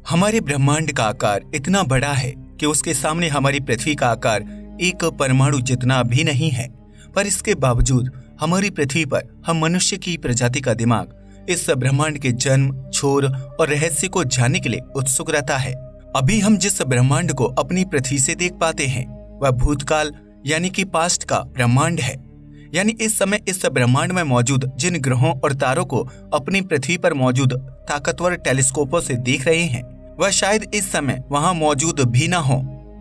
हमारे ब्रह्मांड का आकार इतना बड़ा है कि उसके सामने हमारी पृथ्वी का आकार एक परमाणु जितना भी नहीं है। पर इसके बावजूद हमारी पृथ्वी पर हम मनुष्य की प्रजाति का दिमाग इस ब्रह्मांड के जन्म, छोर और रहस्य को जानने के लिए उत्सुक रहता है। अभी हम जिस ब्रह्मांड को अपनी पृथ्वी से देख पाते हैं वह भूतकाल यानी कि पास्ट का ब्रह्मांड है। यानी इस समय इस ब्रह्मांड में मौजूद जिन ग्रहों और तारों को अपनी पृथ्वी पर मौजूद ताकतवर टेलीस्कोपों से देख रहे हैं वह शायद इस समय वहां मौजूद भी ना हो।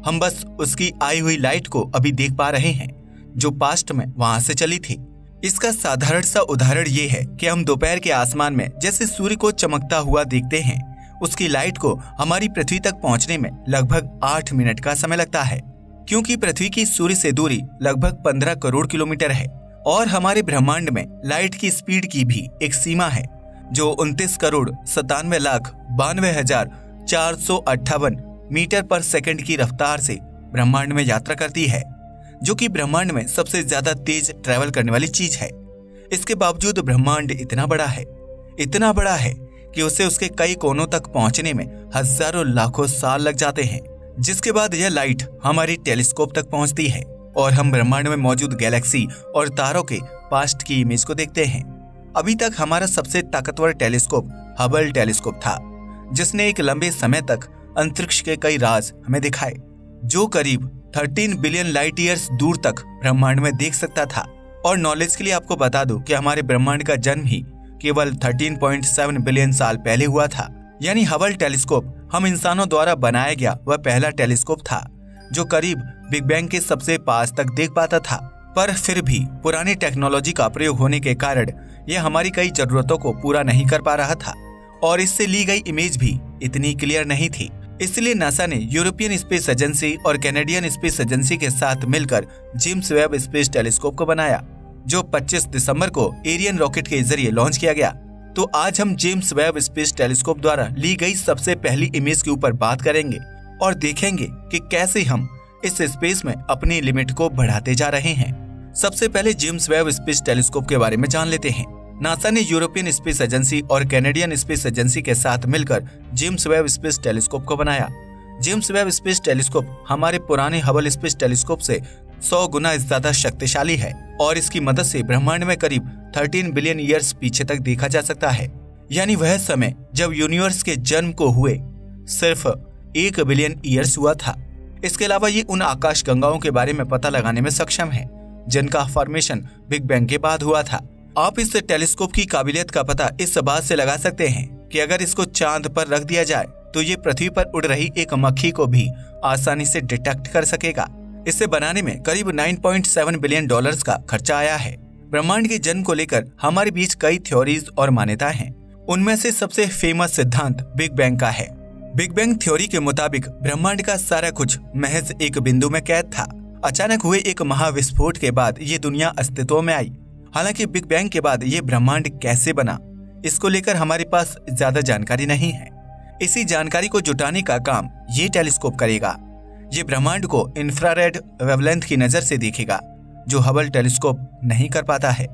हम बस उसकी आई हुई लाइट को अभी देख पा रहे हैं जो पास्ट में वहां से चली थी। इसका साधारण सा उदाहरण ये है कि हम दोपहर के आसमान में जैसे सूर्य को चमकता हुआ देखते हैं, उसकी लाइट को हमारी पृथ्वी तक पहुंचने में लगभग 8 मिनट का समय लगता है, क्योंकि पृथ्वी की सूर्य से दूरी लगभग 15 करोड़ किलोमीटर है। और हमारे ब्रह्मांड में लाइट की स्पीड की भी एक सीमा है जो 29,97,92,458 मीटर पर सेकंड की रफ्तार से ब्रह्मांड में यात्रा करती है, जो कि ब्रह्मांड में सबसे ज्यादा तेज ट्रैवल करने वाली चीज है। इसके बावजूद ब्रह्मांड इतना बड़ा है कि उसे उसके कई कोनों तक पहुंचने में हजारों लाखों साल लग जाते हैं, जिसके बाद यह लाइट हमारी टेलीस्कोप तक पहुंचती है और हम ब्रह्मांड में मौजूद गैलेक्सी और तारों के पास्ट की इमेज को देखते हैं। अभी तक हमारा सबसे ताकतवर टेलीस्कोप हबल टेलीस्कोप था, जिसने एक लंबे समय तक अंतरिक्ष के कई राज हमें दिखाए, जो करीब 13 बिलियन लाइट ईयर्स दूर तक ब्रह्मांड में देख सकता था। और नॉलेज के लिए आपको बता दूं कि हमारे ब्रह्मांड का जन्म ही केवल 13.7 बिलियन साल पहले हुआ था। यानी हबल टेलीस्कोप हम इंसानों द्वारा बनाया गया वह पहला टेलीस्कोप था जो करीब बिग बैंग के सबसे पास तक देख पाता था। पर फिर भी पुरानी टेक्नोलॉजी का प्रयोग होने के कारण यह हमारी कई जरूरतों को पूरा नहीं कर पा रहा था और इससे ली गई इमेज भी इतनी क्लियर नहीं थी। इसलिए नासा ने यूरोपियन स्पेस एजेंसी और कैनेडियन स्पेस एजेंसी के साथ मिलकर जेम्स वेब स्पेस टेलीस्कोप को बनाया, जो 25 दिसंबर को एरियन रॉकेट के जरिए लॉन्च किया गया। तो आज हम जेम्स वेब स्पेस टेलीस्कोप द्वारा ली गई सबसे पहली इमेज के ऊपर बात करेंगे और देखेंगे कि कैसे हम इस स्पेस में अपनी लिमिट को बढ़ाते जा रहे हैं। सबसे पहले जेम्स वेब स्पेस टेलीस्कोप के बारे में जान लेते हैं। नासा ने यूरोपियन स्पेस एजेंसी और कैनेडियन स्पेस एजेंसी के साथ मिलकर जेम्स वेब स्पेस टेलीस्कोप को बनाया। जेम्स वेब स्पेस टेलीस्कोप हमारे पुराने हबल स्पेस टेलीस्कोप से 100 गुना ज्यादा शक्तिशाली है और इसकी मदद से ब्रह्मांड में करीब 13 बिलियन ईयर्स पीछे तक देखा जा सकता है। यानी वह समय जब यूनिवर्स के जन्म को हुए सिर्फ 1 बिलियन ईयर्स हुआ था। इसके अलावा ये उन आकाश गंगाओं के बारे में पता लगाने में सक्षम है जिनका फॉर्मेशन बिग बैंग के बाद हुआ था। आप इस टेलीस्कोप की काबिलियत का पता इस बात से लगा सकते हैं कि अगर इसको चांद पर रख दिया जाए तो ये पृथ्वी पर उड़ रही एक मक्खी को भी आसानी से डिटेक्ट कर सकेगा। इसे बनाने में करीब 9.7 बिलियन डॉलर्स का खर्चा आया है। ब्रह्मांड के जन्म को लेकर हमारे बीच कई थ्योरीज और मान्यताएं हैं। उनमें से सबसे फेमस सिद्धांत बिग बैंग का है। बिग बैंग थ्योरी के मुताबिक ब्रह्मांड का सारा कुछ महज एक बिंदु में कैद था। अचानक हुए एक महाविस्फोट के बाद ये दुनिया अस्तित्व में आई। हालांकि बिग बैंग के बाद ये ब्रह्मांड कैसे बना, इसको लेकर हमारे पास ज्यादा जानकारी नहीं है। इसी जानकारी को जुटाने का काम ये टेलीस्कोप करेगा। ये ब्रह्मांड को इंफ्रारेड वेवलेंथ की नजर से देखेगा, जो हबल टेलीस्कोप नहीं कर पाता है।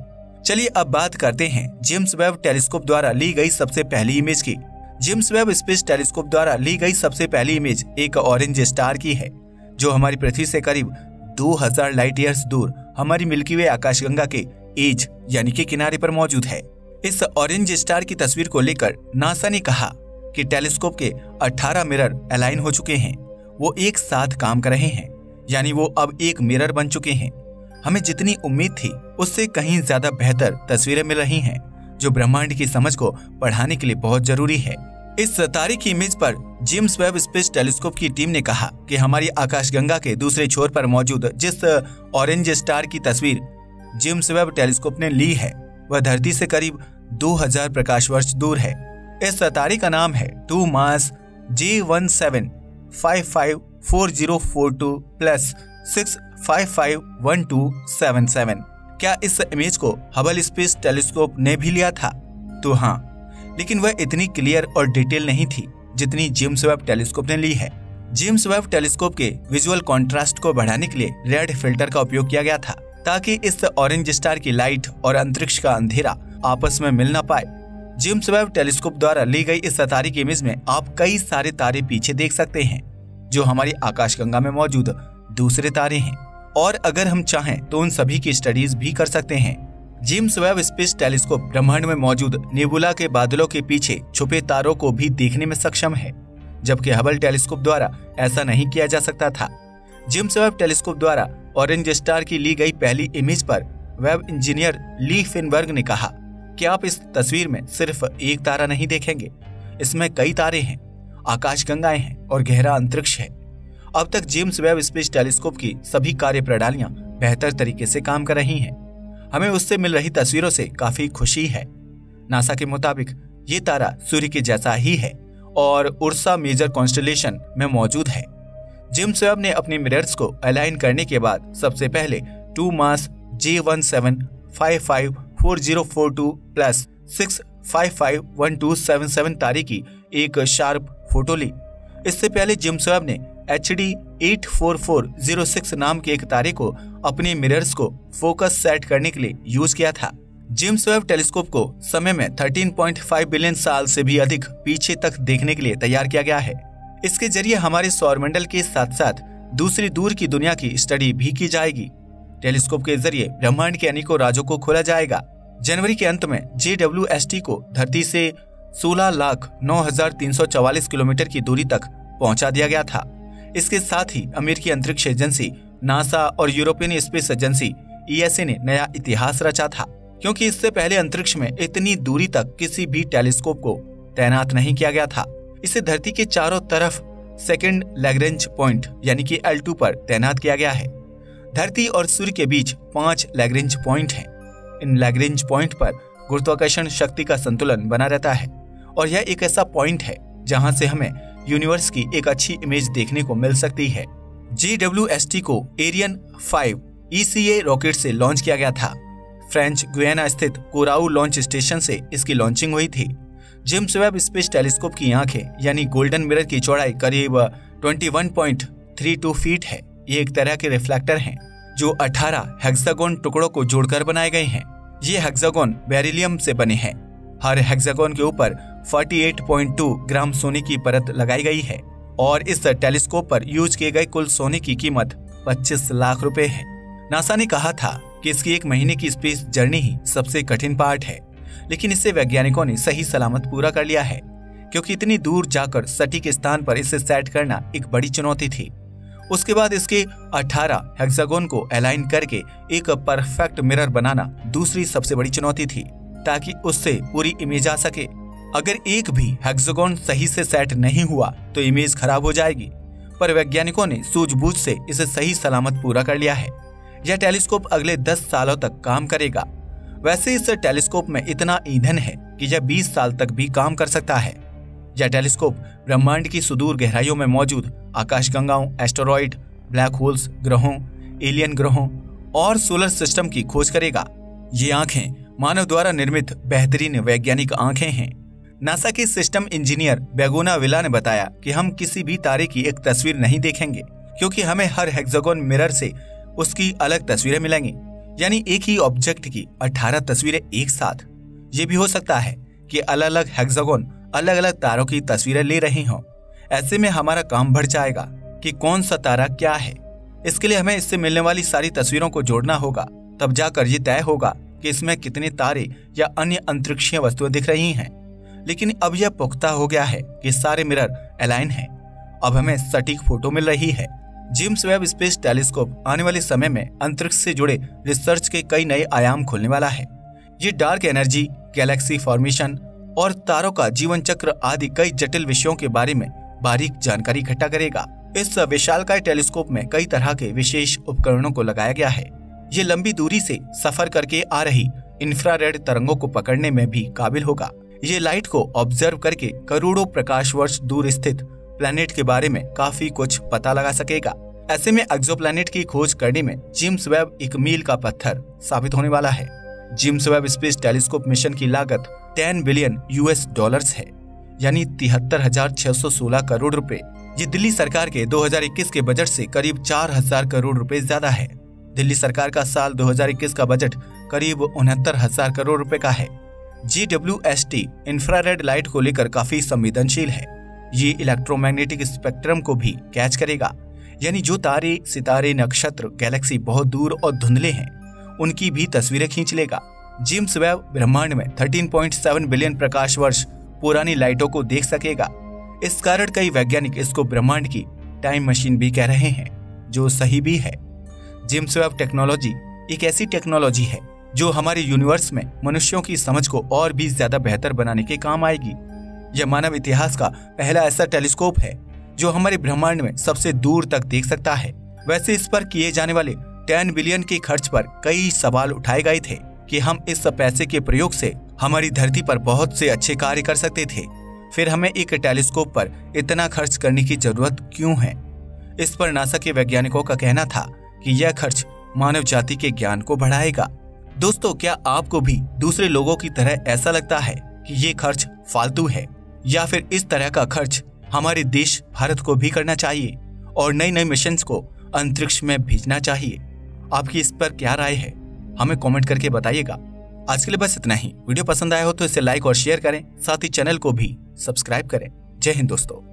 चलिए अब बात करते हैं जेम्स वेब टेलीस्कोप द्वारा ली गई सबसे पहली इमेज की। जेम्स वेब स्पेस टेलीस्कोप द्वारा ली गई सबसे पहली इमेज एक ऑरेंज स्टार की है, जो हमारी पृथ्वी से करीब 2000 लाइट ईयर्स दूर हमारी मिल्की वे आकाशगंगा के एज यानी कि किनारे पर मौजूद है। इस ऑरेंज स्टार की तस्वीर को लेकर नासा ने कहा कि टेलीस्कोप के 18 मिरर अलाइन हो चुके हैं, वो एक साथ काम कर रहे हैं, यानी वो अब एक मिरर बन चुके हैं। हमें जितनी उम्मीद थी उससे कहीं ज्यादा बेहतर तस्वीरें मिल रही हैं, जो ब्रह्मांड की समझ को बढ़ाने के लिए बहुत जरूरी है। इस तारीखी इमेज पर जेम्स वेब स्पेस टेलीस्कोप की टीम ने कहा कि हमारी आकाशगंगा के दूसरे छोर पर मौजूद जिस ऑरेंज स्टार की तस्वीर जेम्स वेब टेलीस्कोप ने ली है वह धरती से करीब 2000 प्रकाश वर्ष दूर है। इस तारे का नाम है 2 मास J17554042 प्लस 6551277। क्या इस इमेज को हबल स्पेस टेलीस्कोप ने भी लिया था? तो हाँ, लेकिन वह इतनी क्लियर और डिटेल नहीं थी जितनी जेम्स वेब टेलीस्कोप ने ली है। जेम्स वेब टेलीस्कोप के विजुअल कॉन्ट्रास्ट को बढ़ाने के लिए रेड फिल्टर का उपयोग किया गया था, ताकि इस ऑरेंज स्टार की लाइट और अंतरिक्ष का अंधेरा आपस में मिल ना पाए। जेम्स वेब टेलीस्कोप द्वारा ली गई इस सितारे की इमेज में आप कई सारे तारे पीछे देख सकते हैं जो हमारी आकाशगंगा में मौजूद दूसरे तारे हैं, और अगर हम चाहें तो उन सभी की स्टडीज भी कर सकते हैं। जेम्स वेब स्पेस टेलीस्कोप ब्रह्मांड में मौजूद नेबुला के बादलों के पीछे छुपे तारों को भी देखने में सक्षम है, जबकि हबल टेलीस्कोप द्वारा ऐसा नहीं किया जा सकता था। जेम्स वेब टेलीस्कोप द्वारा ऑरेंज स्टार की ली गई पहली इमेज पर वेब इंजीनियर ली फिनबर्ग ने कहा कि आप इस तस्वीर में सिर्फ एक तारा नहीं देखेंगे, इसमें कई तारे हैं, आकाशगंगाएं हैं और गहरा अंतरिक्ष है। अब तक जेम्स वेब स्पेस टेलीस्कोप की सभी कार्य प्रणालियां बेहतर तरीके से काम कर रही हैं। हमें उससे मिल रही तस्वीरों से काफी खुशी है। नासा के मुताबिक ये तारा सूर्य के जैसा ही है और उर्सा मेजर कॉन्स्टेलेशन में मौजूद है। जेम्स वेब ने अपने मिरर्स को अलाइन करने के बाद सबसे पहले 2 मास J17554042 प्लस 6551277 तारे की एक शार्प फोटो ली। इससे पहले जेम्स वेब ने HD 84406 नाम के एक तारे को अपने मिरर्स को फोकस सेट करने के लिए यूज किया था। जेम्स वेब टेलीस्कोप को समय में 13.5 बिलियन साल से भी अधिक पीछे तक देखने के लिए तैयार किया गया है। इसके जरिए हमारे सौरमंडल के साथ साथ दूसरी दूर की दुनिया की स्टडी भी की जाएगी। टेलीस्कोप के जरिए ब्रह्मांड के अनेकों राजों को खोला जाएगा। जनवरी के अंत में JWST को धरती से 16,09,344 किलोमीटर की दूरी तक पहुंचा दिया गया था। इसके साथ ही अमेरिकी अंतरिक्ष एजेंसी नासा और यूरोपियन स्पेस एजेंसी ESA ने नया इतिहास रचा था, क्योंकि इससे पहले अंतरिक्ष में इतनी दूरी तक किसी भी टेलीस्कोप को तैनात नहीं किया गया था। इसे धरती के चारों तरफ सेकंड लैग्रेंज पॉइंट यानी कि L2 पर तैनात किया गया है। धरती और सूर्य के बीच 5 लैग्रेंज पॉइंट हैं। इन लैग्रेंज पॉइंट पर गुरुत्वाकर्षण शक्ति का संतुलन बना रहता है और यह एक ऐसा पॉइंट है जहां से हमें यूनिवर्स की एक अच्छी इमेज देखने को मिल सकती है। JWST को एरियन 5 ECA रॉकेट से लॉन्च किया गया था। फ्रेंच गुयाना स्थित कोराऊ लॉन्च स्टेशन से इसकी लॉन्चिंग हुई थी। जेम्स वेब स्पेस टेलीस्कोप की आंखें यानी गोल्डन मिरर की चौड़ाई करीब 21.32 फीट है। ये एक तरह के रिफ्लेक्टर हैं जो 18 हेक्सागोन टुकड़ों को जोड़कर बनाए गए हैं। ये हेक्सागोन बेरिलियम से बने हैं। हर हेक्सागोन के ऊपर 48.2 ग्राम सोने की परत लगाई गई है और इस टेलीस्कोप पर यूज किए गए कुल सोने की कीमत 25 लाख रुपए है। नासा ने कहा था कि इसकी 1 महीने की स्पेस जर्नी ही सबसे कठिन पार्ट है, लेकिन इसे वैज्ञानिकों ने सही सलामत पूरा कर लिया है, क्योंकि इतनी दूर जाकर सटीक स्थान पर इसे सेट करना एक बड़ी चुनौती थी। उसके बाद इसके 18 हेक्सागोन को अलाइन करके एक परफेक्ट मिरर बनाना दूसरी सबसे बड़ी चुनौती थी, ताकि उससे पूरी इमेज आ सके। अगर एक भी हेक्सागोन सही से सेट नहीं हुआ तो इमेज खराब हो जाएगी, पर वैज्ञानिकों ने सूझबूझ से इसे सही सलामत पूरा कर लिया है। यह टेलीस्कोप अगले 10 सालों तक काम करेगा। वैसे इस टेलीस्कोप में इतना ईंधन है कि यह 20 साल तक भी काम कर सकता है। यह टेलीस्कोप ब्रह्मांड की सुदूर गहराइयों में मौजूद आकाशगंगाओं, एस्टेरॉइड, ब्लैक होल्स, ग्रहों, एलियन ग्रहों और सोलर सिस्टम की खोज करेगा। ये आंखें मानव द्वारा निर्मित बेहतरीन वैज्ञानिक आंखें हैं। नासा के सिस्टम इंजीनियर बेगोना विला ने बताया कि हम किसी भी तारे की एक तस्वीर नहीं देखेंगे, क्योंकि हमें हर हेक्सागोन मिरर से उसकी अलग तस्वीरें मिलेंगी, यानी एक ही ऑब्जेक्ट की 18 तस्वीरें एक साथ। ये भी हो सकता है कि अलग अलग हेक्सागोन अलग अलग तारों की तस्वीरें ले रही हों। ऐसे में हमारा काम बढ़ जाएगा कि कौन सा तारा क्या है। इसके लिए हमें इससे मिलने वाली सारी तस्वीरों को जोड़ना होगा, तब जाकर ये तय होगा कि इसमें कितने तारे या अन्य अंतरिक्षीय वस्तुएं दिख रही हैं। लेकिन अब यह पुख्ता हो गया है कि सारे मिरर अलाइन हैं। अब हमें सटीक फोटो मिल रही है। जेम्स वेब स्पेस टेलीस्कोप आने वाले समय में अंतरिक्ष से जुड़े रिसर्च के कई नए आयाम खोलने वाला है। ये डार्क एनर्जी, गैलेक्सी फॉर्मेशन और तारों का जीवन चक्र आदि कई जटिल विषयों के बारे में बारीक जानकारी इकट्ठा करेगा। इस विशालकाय टेलीस्कोप में कई तरह के विशेष उपकरणों को लगाया गया है। ये लंबी दूरी से सफर करके आ रही इंफ्रारेड तरंगों को पकड़ने में भी काबिल होगा। ये लाइट को ऑब्जर्व करके करोड़ों प्रकाश वर्ष दूर स्थित प्लैनेट के बारे में काफी कुछ पता लगा सकेगा। ऐसे में एक्सोप्लैनेट की खोज करने में जेम्स वेब एक मील का पत्थर साबित होने वाला है। James Webb space telescope mission की लागत $10 बिलियन है, यानी 73,616 करोड़ रुपए। ये दिल्ली सरकार के 2021 के बजट से करीब 4,000 करोड़ रुपए ज्यादा है। दिल्ली सरकार का साल 2021 का बजट करीब 69,000 करोड़ रुपए का है। GWST इंफ्रारेड लाइट को लेकर काफी संवेदनशील है। ये इलेक्ट्रोमैग्नेटिक स्पेक्ट्रम को भी कैच करेगा, यानी जो तारे, सितारे, नक्षत्र, गैलेक्सी बहुत दूर और धुंधले हैं उनकी भी तस्वीरें खींच लेगा। जेम्स वेब ब्रह्मांड में 13.7 बिलियन प्रकाश वर्ष पुरानी लाइटों को देख सकेगा। इस कारण कई वैज्ञानिक इसको ब्रह्मांड की टाइम मशीन भी कह रहे हैं, जो सही भी है। जेम्स वेब टेक्नोलॉजी एक ऐसी टेक्नोलॉजी है जो हमारे यूनिवर्स में मनुष्यों की समझ को और भी ज्यादा बेहतर बनाने के काम आएगी। यह मानव इतिहास का पहला ऐसा टेलीस्कोप है जो हमारे ब्रह्मांड में सबसे दूर तक देख सकता है। वैसे इस पर किए जाने वाले 10 बिलियन के खर्च पर कई सवाल उठाए गए थे कि हम इस पैसे के प्रयोग से हमारी धरती पर बहुत से अच्छे कार्य कर सकते थे, फिर हमें एक टेलीस्कोप पर इतना खर्च करने की जरूरत क्यों है। इस पर नासा के वैज्ञानिकों का कहना था कि यह खर्च मानव जाति के ज्ञान को बढ़ाएगा। दोस्तों, क्या आपको भी दूसरे लोगों की तरह ऐसा लगता है कि ये खर्च फालतू है, या फिर इस तरह का खर्च हमारे देश भारत को भी करना चाहिए और नई नई मिशन को अंतरिक्ष में भेजना चाहिए? आपकी इस पर क्या राय है, हमें कमेंट करके बताइएगा। आज के लिए बस इतना ही। वीडियो पसंद आया हो तो इसे लाइक और शेयर करें, साथ ही चैनल को भी सब्सक्राइब करें। जय हिंद दोस्तों।